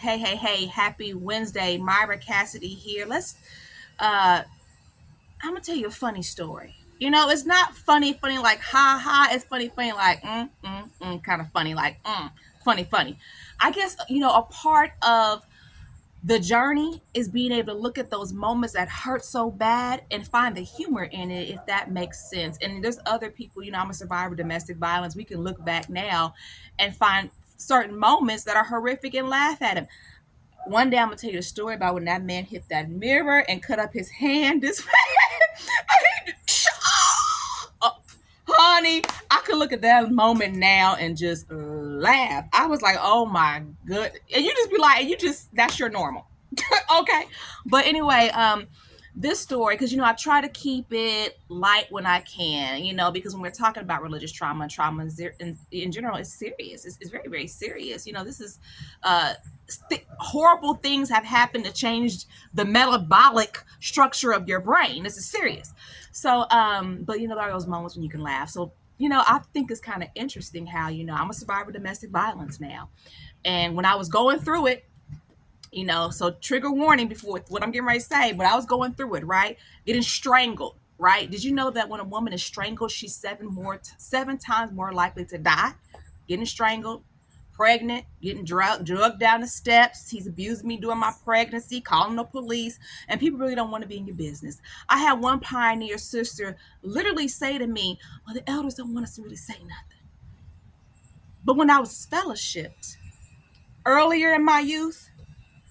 Hey, happy Wednesday. Myra Cassidy here. I'm gonna tell you a funny story. It's not funny like ha ha. It's funny like kind of funny like funny. I guess, a part of the journey is being able to look at those moments that hurt so bad and find the humor in it, if that makes sense. And there's other people, I'm a survivor of domestic violence. We can look back now and find certain moments that are horrific and laugh at them. One day I'm gonna tell you a story about when that man hit that mirror and cut up his hand. This honey, I could look at that moment now and just laugh. I was like, oh my good. And you just be like, that's your normal. Okay. But anyway, this story, because I try to keep it light when I can, because when we're talking about religious trauma in general is serious. It's very, very serious. This is horrible things have happened to change the metabolic structure of your brain. This is serious. So, but there are those moments when you can laugh. So, I think it's kind of interesting how, I'm a survivor of domestic violence now. And when I was going through it, so trigger warning before what I'm getting ready to say, but I was going through it, right? Getting strangled, right? Did you know that when a woman is strangled, she's seven times more likely to die? Getting strangled, pregnant, getting drugged down the steps. He's abused me during my pregnancy, calling the police, and people really don't want to be in your business. I had one pioneer sister literally say to me, well, the elders don't want us to really say nothing. But when I was fellowshipped earlier in my youth,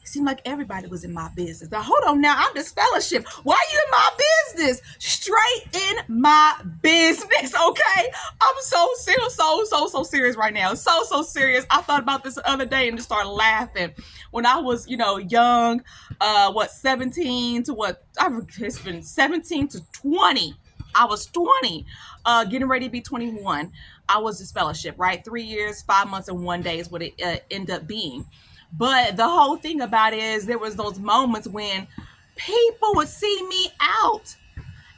it seemed like everybody was in my business. Now, hold on now. I'm disfellowship. Why are you in my business? Straight in my business, okay? I'm so serious, so serious right now. So serious. I thought about this the other day and just started laughing. When I was, young, 17 to what? It's been 17 to 20. I was 20, getting ready to be 21. I was disfellowship, right? 3 years, 5 months, and 1 day is what it ended up being. But the whole thing about it is there was those moments when people would see me out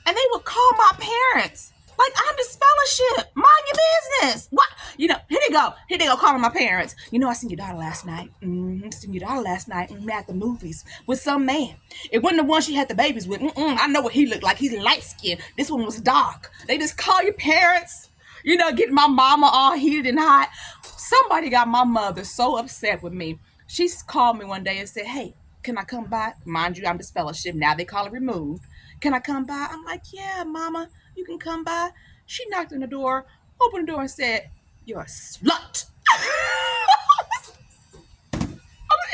and they would call my parents. Like, I'm disfellowship. Mind your business. What? Here they go. Here they go calling my parents. I seen your daughter last night. Seen your daughter last night at the movies with some man. It wasn't the one she had the babies with. I know what he looked like. He's light skinned. This one was dark. They just call your parents. Getting my mama all heated and hot. Somebody got my mother so upset with me. She called me one day and said, hey, can I come by? Mind you, I'm disfellowship. Now they call it removed. Can I come by? I'm like, yeah, mama, you can come by. She knocked on the door, opened the door and said, you're a slut.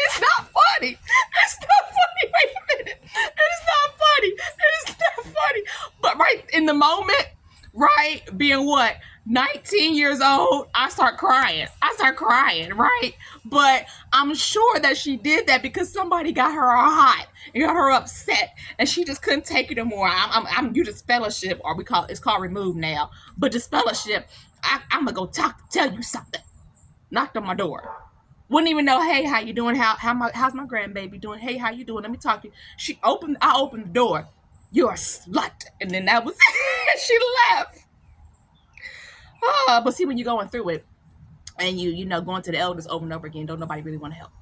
It's not funny. It's not funny. Wait a minute. It's not funny. It's not funny. But right in the moment, right, being what? 19 years old, I start crying, right? But I'm sure that she did that because somebody got her all hot and got her upset, and she just couldn't take it anymore. I'm you disfellowship, or it's called removed now. But disfellowship, I'm gonna go tell you something. Knocked on my door. Wouldn't even know, hey, how you doing? How's my grandbaby doing? Hey, how you doing? Let me talk to you. I opened the door. You're a slut. And then that was it. She left. But see, when you're going through it and going to the elders over and over again, don't nobody really want to help.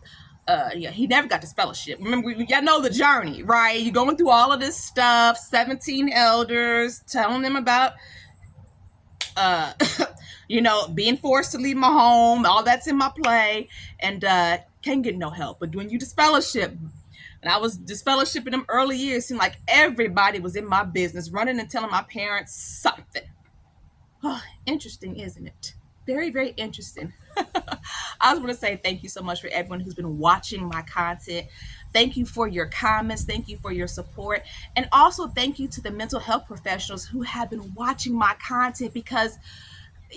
He never got this fellowship. Remember, y'all know the journey, right? You're going through all of this stuff, 17 elders, telling them about, being forced to leave my home, all that's in my play, and can't get no help. But when you disfellowship, and I was disfellowshipping them early years, it seemed like everybody was in my business, running and telling my parents something. Oh, interesting, isn't it? Very, very interesting. I just want to say thank you so much for everyone who's been watching my content. Thank you for your comments. Thank you for your support. And also thank you to the mental health professionals who have been watching my content, because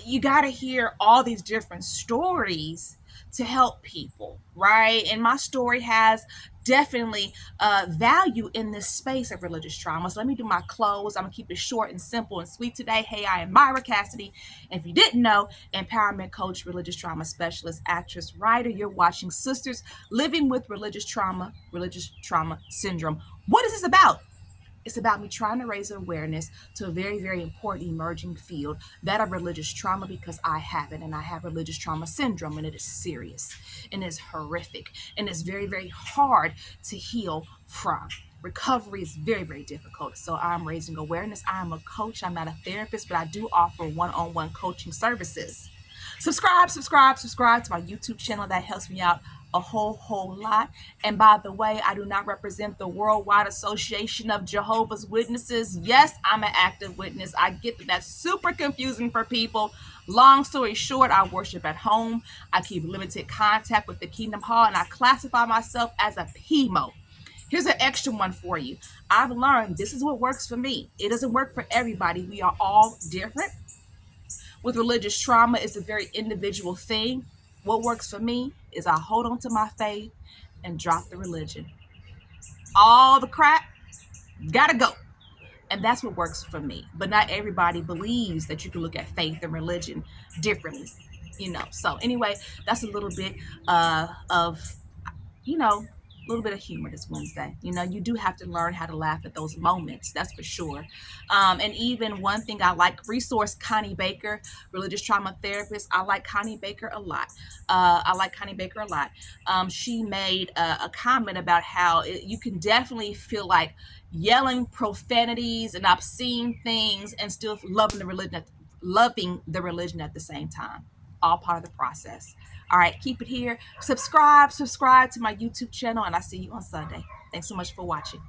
you got to hear all these different stories to help people, right? And my story has definitely value in this space of religious trauma. So let me do my close. I'm gonna keep it short and simple and sweet today. Hey, I am Myra Cassidy. And if you didn't know, empowerment coach, religious trauma specialist, actress, writer. You're watching Sisters Living with Religious Trauma Syndrome. What is this about? It's about me trying to raise awareness to a very, very important emerging field, that of religious trauma, because I have it, and I have religious trauma syndrome, and it is serious and it's horrific and it's very, very hard to heal from. Recovery is very, very difficult. So I'm raising awareness. I'm a coach. I'm not a therapist, but I do offer one-on-one coaching services. Subscribe to my YouTube channel. That helps me out a whole lot. And by the way, I do not represent the Worldwide Association of Jehovah's Witnesses. Yes, I'm an active witness. I get that that's super confusing for people. Long story short, I worship at home. I keep limited contact with the Kingdom Hall, and I classify myself as a PMO. Here's an extra one for you. I've learned this is what works for me. It doesn't work for everybody. We are all different. With religious trauma, it's a very individual thing. What works for me is I hold on to my faith and drop the religion. All the crap gotta go. And that's what works for me. But not everybody believes that you can look at faith and religion differently, So anyway, that's a little bit of a little bit of humor this Wednesday. You do have to learn how to laugh at those moments. That's for sure. And even one thing I like, resource Connie Baker, religious trauma therapist. I like Connie Baker a lot. She made a comment about how you can definitely feel like yelling profanities and obscene things and still loving the religion at the same time. All part of the process. All right, keep it here. Subscribe to my YouTube channel, and I'll see you on Sunday. Thanks so much for watching.